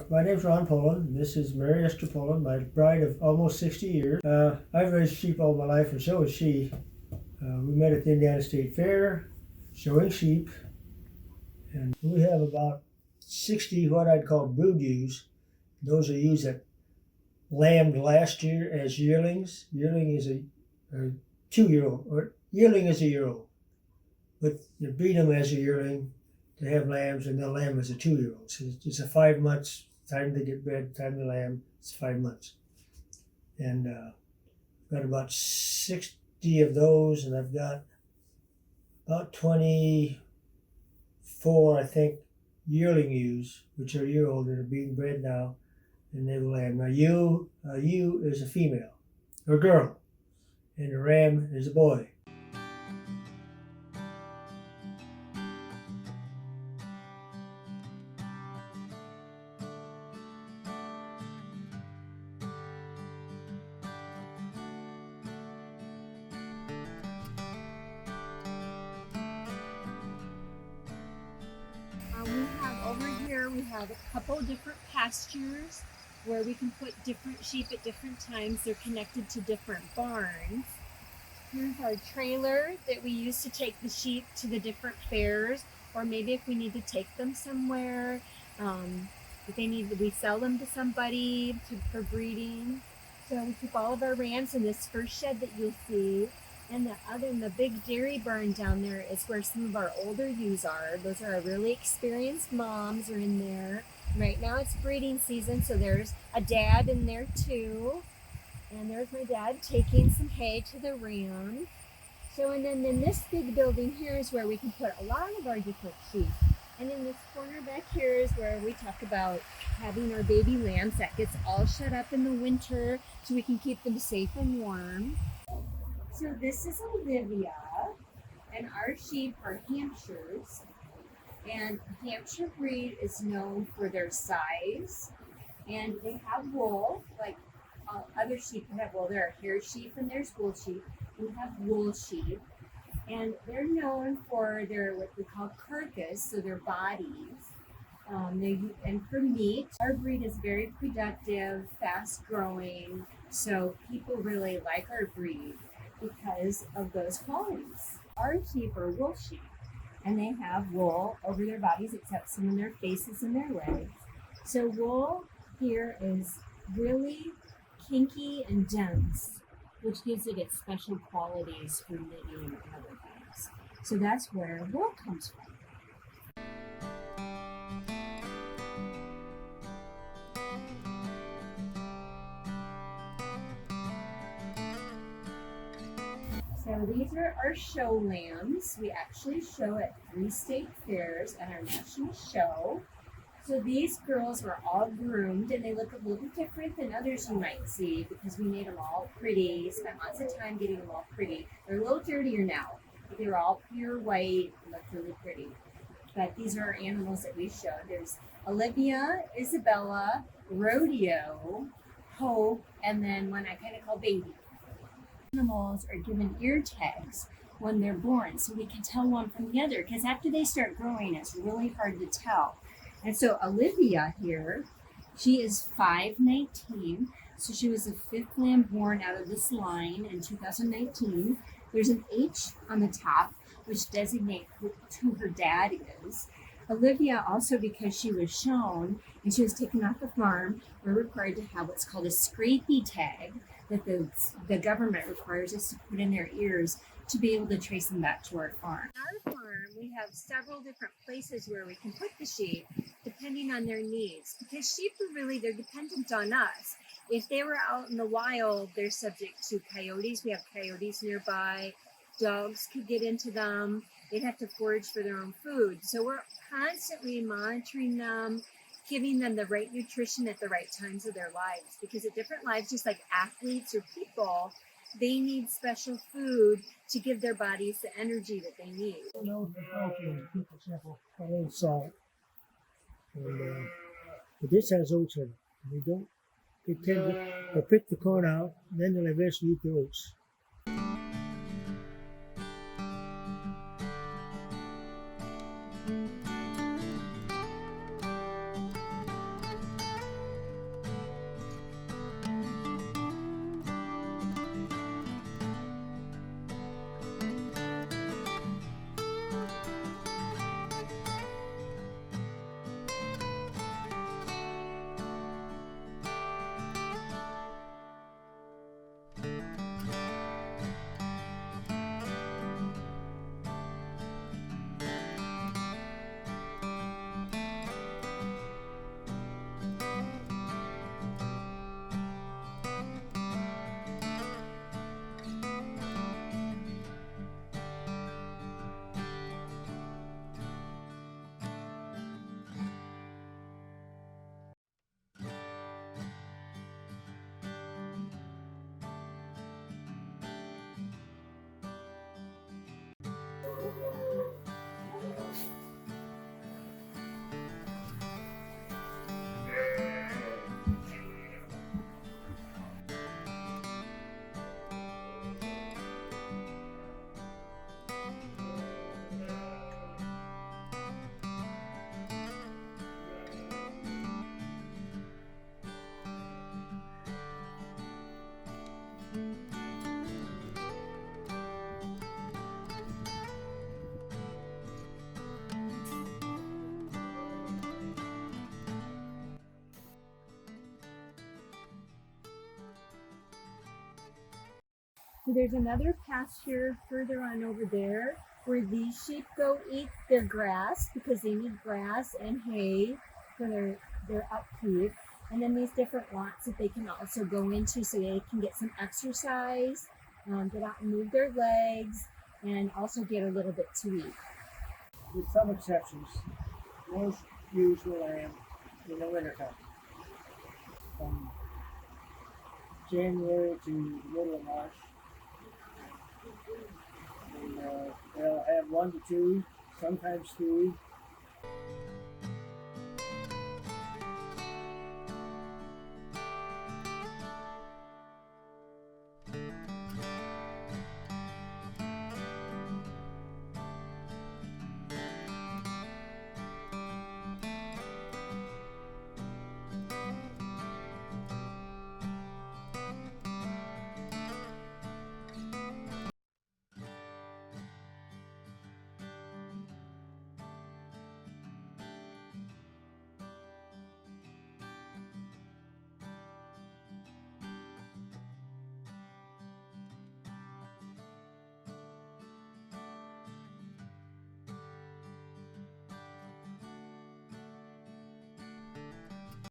My name's Ron Pullin. This is Mary Esther Pullin, my bride of almost 60 years. I've raised sheep all my life, and so has she. We met at the Indiana State Fair, showing sheep, and we have about 60 what I'd call brood ewes. Those are ewes that lambed last year as yearlings. Yearling is a 2-year-old, or yearling is a year old. But you breed them as a yearling to have lambs, and they'll lamb as a 2-year-old. So it's a 5 months time to get bred, time to lamb. It's 5 months, and got about 60 of those, and I've got about 24, I think, yearling ewes, which are a year old, that are being bred now, and they will lamb. Now, ewe is a female or girl, and a ram is a boy. We have a couple different pastures where we can put different sheep at different times. They're connected to different barns. Here's our trailer that we use to take the sheep to the different fairs, or maybe if we need to take them somewhere, we sell them to somebody for breeding. So we keep all of our rams in this first shed that you'll see. And the big dairy barn down there is where some of our older ewes are. Those are our really experienced moms are in there. Right now it's breeding season, so there's a dad in there too. And there's my dad taking some hay to the ram. So, and then in this big building here is where we can put a lot of our different sheep. And in this corner back here is where we talk about having our baby lambs that gets all shut up in the winter so we can keep them safe and warm. So this is Olivia, and our sheep are Hampshires, and Hampshire breed is known for their size, and they have wool, like other sheep have wool. There are hair sheep and there's wool sheep. We have wool sheep, and they're known for their what we call carcass, so their bodies, and for meat. Our breed is very productive, fast growing, so people really like our breed because of those qualities. Our sheep are wool sheep, and they have wool over their bodies except some in their faces and their legs. So wool here is really kinky and dense, which gives it its special qualities for knitting and other things. So that's where wool comes from. So these are our show lambs. We actually show at 3 state fairs at our national show. So these girls were all groomed, and they look a little different than others you might see because we made them all pretty, spent lots of time getting them all pretty. They're a little dirtier now, but they were all pure white and looked really pretty. But these are our animals that we showed. There's Olivia, Isabella, Rodeo, Hope, and then one I kind of call Baby. Animals are given ear tags when they're born, so we can tell one from the other, because after they start growing, it's really hard to tell. And so Olivia here, she is 5'19", so she was the 5th lamb born out of this line in 2019. There's an H on the top, which designates who her dad is. Olivia, also because she was shown and she was taken off the farm, we're required to have what's called a scrapie tag that the government requires us to put in their ears to be able to trace them back to our farm. On our farm, we have several different places where we can put the sheep depending on their needs, because sheep they're dependent on us. If they were out in the wild, they're subject to coyotes. We have coyotes nearby. Dogs could get into them. They'd have to forage for their own food. So we're constantly monitoring them, giving them the right nutrition at the right times of their lives, because at different lives, just like athletes or people, they need special food to give their bodies the energy that they need. People sample a little salt, and but this has oats in it. They'll pick the corn out, and then they'll eventually eat the oats. So there's another pasture further on over there where these sheep go eat their grass because they need grass and hay for their upkeep. And then these different lots that they can also go into so they can get some exercise, get out and move their legs, and also get a little bit to eat. With some exceptions, most use the land in the wintertime, from January to middle of March. And, they'll have 1 to 2, sometimes 3